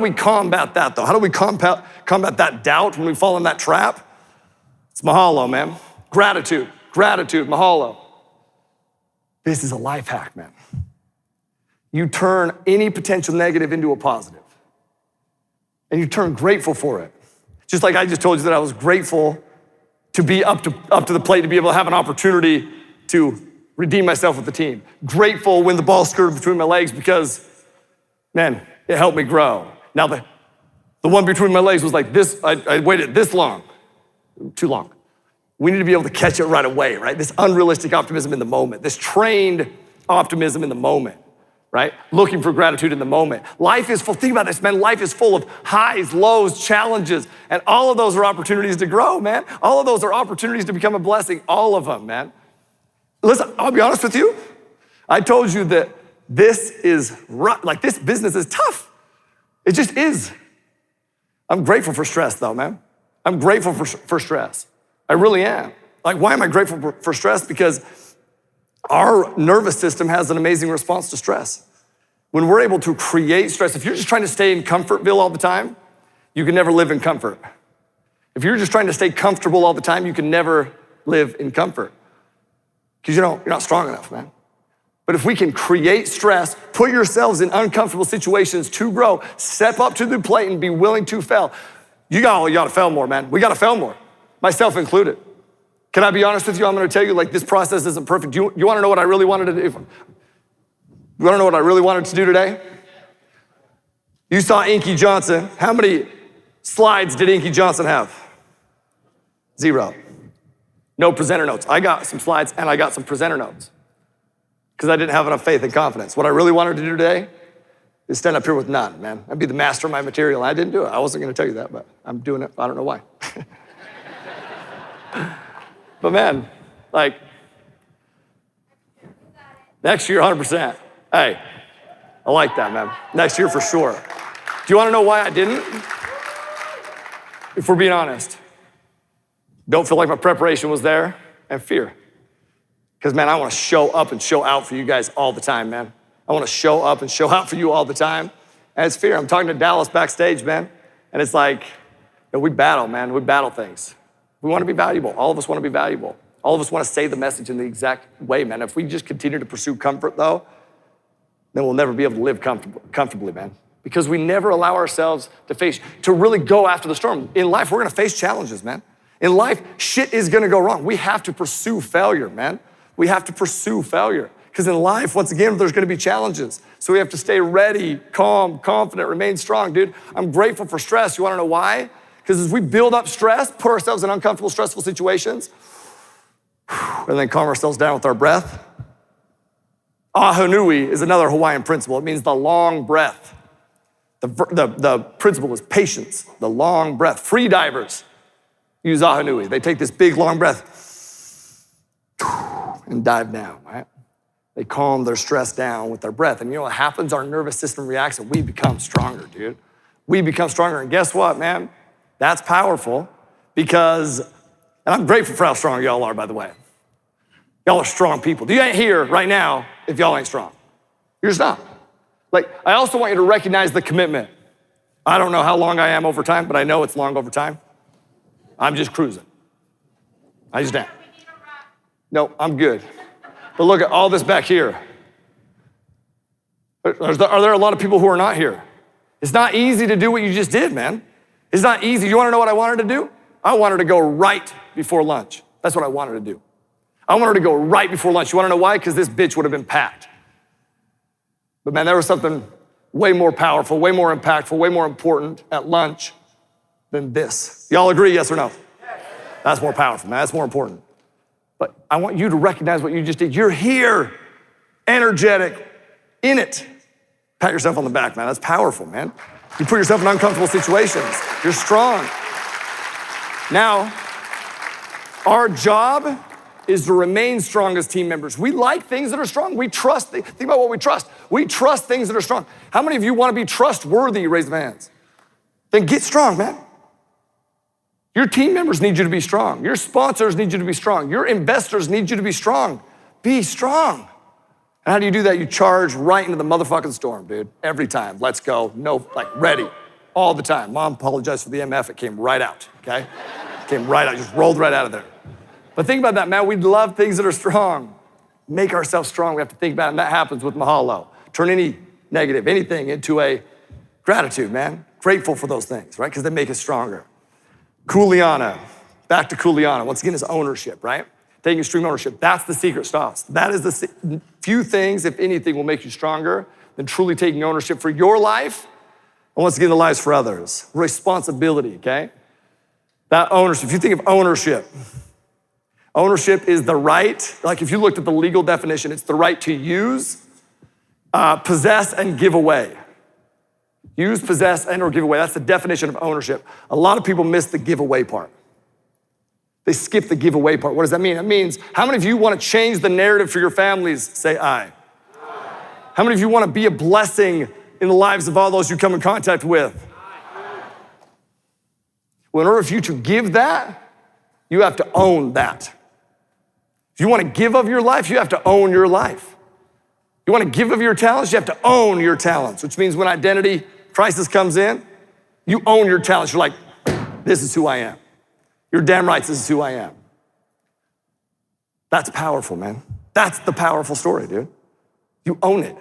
we combat that though? How do we combat that doubt when we fall in that trap? It's mahalo, man. Gratitude, mahalo. This is a life hack, man. You turn any potential negative into a positive. And you turn grateful for it. Just like I just told you that I was grateful to be up to the plate, to be able to have an opportunity to redeem myself with the team. Grateful when the ball skirted between my legs because, man, it helped me grow. Now the one between my legs was like this, I waited this long, too long. We need to be able to catch it right away, right? This unrealistic optimism in the moment, this trained optimism in the moment, right? Looking for gratitude in the moment. Life is full, think about this, man. Life is full of highs, lows, challenges, and all of those are opportunities to grow, man. All of those are opportunities to become a blessing, all of them, man. Listen, I'll be honest with you. I told you that this is rough, like this business is tough. It just is. I'm grateful for stress though, man. I'm grateful for stress. I really am. Like, why am I grateful for stress? Because our nervous system has an amazing response to stress. When we're able to create stress, if you're just trying to stay in Comfortville all the time, you can never live in comfort. If you're just trying to stay comfortable all the time, you can never live in comfort. Because you're not strong enough, man. But if we can create stress, put yourselves in uncomfortable situations to grow, step up to the plate and be willing to fail. You gotta fail more, man. We gotta fail more, myself included. Can I be honest with you? I'm gonna tell you, like, this process isn't perfect. You wanna know what I really wanted to do? You wanna know what I really wanted to do today? You saw Inky Johnson. How many slides did Inky Johnson have? 0. No presenter notes. I got some slides and I got some presenter notes because I didn't have enough faith and confidence. What I really wanted to do today is stand up here with none, man. I'd be the master of my material. I didn't do it. I wasn't gonna tell you that, but I'm doing it. I don't know why. But man, like, next year, 100%. Hey, I like that, man. Next year for sure. Do you wanna know why I didn't? If we're being honest. Don't feel like my preparation was there, and fear. Because, man, I wanna show up and show out for you guys all the time, man. I wanna show up and show out for you all the time. And it's fear. I'm talking to Dallas backstage, man. And it's like, we battle, man. We battle things. We wanna be valuable. All of us wanna be valuable. All of us wanna say the message in the exact way, man. If we just continue to pursue comfort, though, then we'll never be able to live comfortably, man. Because we never allow ourselves to really go after the storm. In life, we're gonna face challenges, man. In life, shit is gonna go wrong. We have to pursue failure, man. We have to pursue failure. Because in life, once again, there's gonna be challenges. So we have to stay ready, calm, confident, remain strong, dude. I'm grateful for stress. You wanna know why? Because as we build up stress, put ourselves in uncomfortable, stressful situations, and then calm ourselves down with our breath. Ahunui is another Hawaiian principle. It means the long breath. The principle is patience, the long breath. Free divers use Ahunui. They take this big, long breath and dive down, right? They calm their stress down with their breath. And you know what happens? Our nervous system reacts and we become stronger, dude. We become stronger. And guess what, man? That's powerful because, and I'm grateful for how strong y'all are, by the way. Y'all are strong people. You ain't here right now if y'all ain't strong. You're just not. Like, I also want you to recognize the commitment. I don't know how long I am over time, but I know it's long over time. I'm just cruising. I just am. No, I'm good. But look at all this back here. Are there a lot of people who are not here? It's not easy to do what you just did, man. It's not easy. You wanna know what I wanted to do? I wanted to go right before lunch. That's what I wanted to do. I wanted to go right before lunch. You wanna know why? Because this bitch would have been packed. But man, there was something way more powerful, way more impactful, way more important at lunch than this. Y'all agree, yes or no? That's more powerful, man. That's more important. But I want you to recognize what you just did. You're here, energetic, in it. Pat yourself on the back, man. That's powerful, man. You put yourself in uncomfortable situations. You're strong. Now, our job is to remain strong as team members. We like things that are strong. We trust, think about what we trust. We trust things that are strong. How many of you want to be trustworthy? Raise the hands. Then get strong, man. Your team members need you to be strong. Your sponsors need you to be strong. Your investors need you to be strong. Be strong. And how do you do that? You charge right into the motherfucking storm, dude. Every time. Let's go. No, like ready. all the time. Mom apologized for the MF, it came right out, okay? Came right out, just rolled right out of there. But think about that, man. We love things that are strong. Make ourselves strong. We have to think about it, and that happens with mahalo. Turn any negative, anything into a gratitude, man. Grateful for those things, right? Because they make us stronger. Kuleana, back to Kuleana. Once again, is ownership, right? Taking extreme ownership. That's the secret sauce. That is the few things, if anything, will make you stronger than truly taking ownership for your life and once again, the lives for others. Responsibility, okay? That ownership. If you think of ownership is the right, like if you looked at the legal definition, it's the right to use, possess, and give away. Use, possess, and or give away. That's the definition of ownership. A lot of people miss the giveaway part. They skip the giveaway part. What does that mean? It means, how many of you want to change the narrative for your families? Say aye. How many of you want to be a blessing in the lives of all those you come in contact with? Well, in order for you to give that, you have to own that. If you want to give of your life, you have to own your life. You want to give of your talents, you have to own your talents, which means when identity crisis comes in, you own your talents. You're like, this is who I am. You're damn right, this is who I am. That's powerful, man. That's the powerful story, dude. You own it.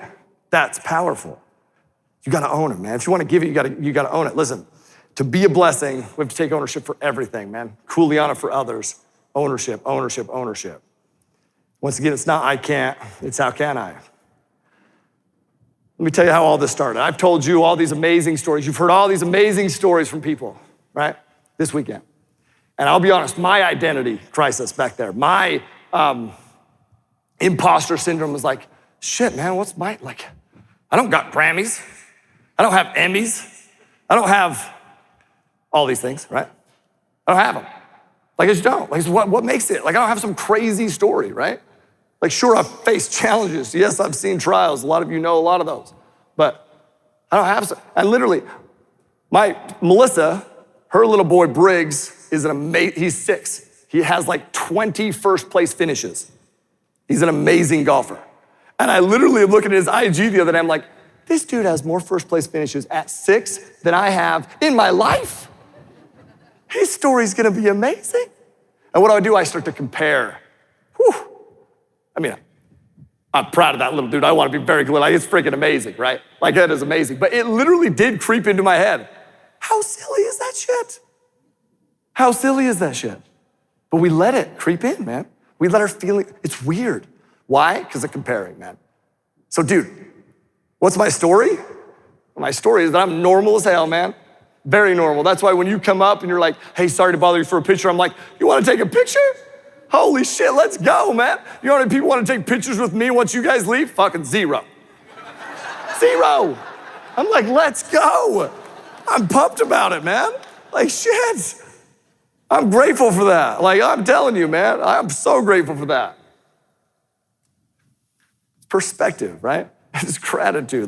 That's powerful. You gotta own it, man. If you wanna give it, you gotta own it. Listen, to be a blessing, we have to take ownership for everything, man. Kuleana for others. Ownership, ownership, ownership. Once again, it's not I can't, it's how can I. Let me tell you how all this started. I've told you all these amazing stories. You've heard all these amazing stories from people, right? This weekend. And I'll be honest, my identity crisis back there, my imposter syndrome was like, shit, man, what's my, like, I don't got Grammys. I don't have Emmys. I don't have all these things, right? I don't have them. Like, I just don't. Like, what makes it? Like, I don't have some crazy story, right? Like, sure, I've faced challenges. Yes, I've seen trials. A lot of you know a lot of those. But I don't have some. And literally, Melissa, her little boy, Briggs, is he's 6. He has like 20 first place finishes. He's an amazing golfer. And I literally am looking at his IG the other day. I'm like, this dude has more first place finishes at 6 than I have in my life. His story's gonna be amazing. And what do? I start to compare. Whew. I mean, I'm proud of that little dude. I wanna be very clear. Like, it's freaking amazing, right? Like, that is amazing. But it literally did creep into my head. How silly is that shit? How silly is that shit? But we let it creep in, man. We let our feeling, it's weird. Why? Because of comparing, man. So, dude, what's my story? My story is that I'm normal as hell, man. Very normal. That's why when you come up and you're like, hey, sorry to bother you for a picture, I'm like, you wanna take a picture? Holy shit, let's go, man. You know how many people wanna take pictures with me once you guys leave? Fucking zero. Zero. I'm like, let's go. I'm pumped about it, man. Like, shit. I'm grateful for that. Like, I'm telling you, man, I'm so grateful for that. Perspective, right? It's gratitude.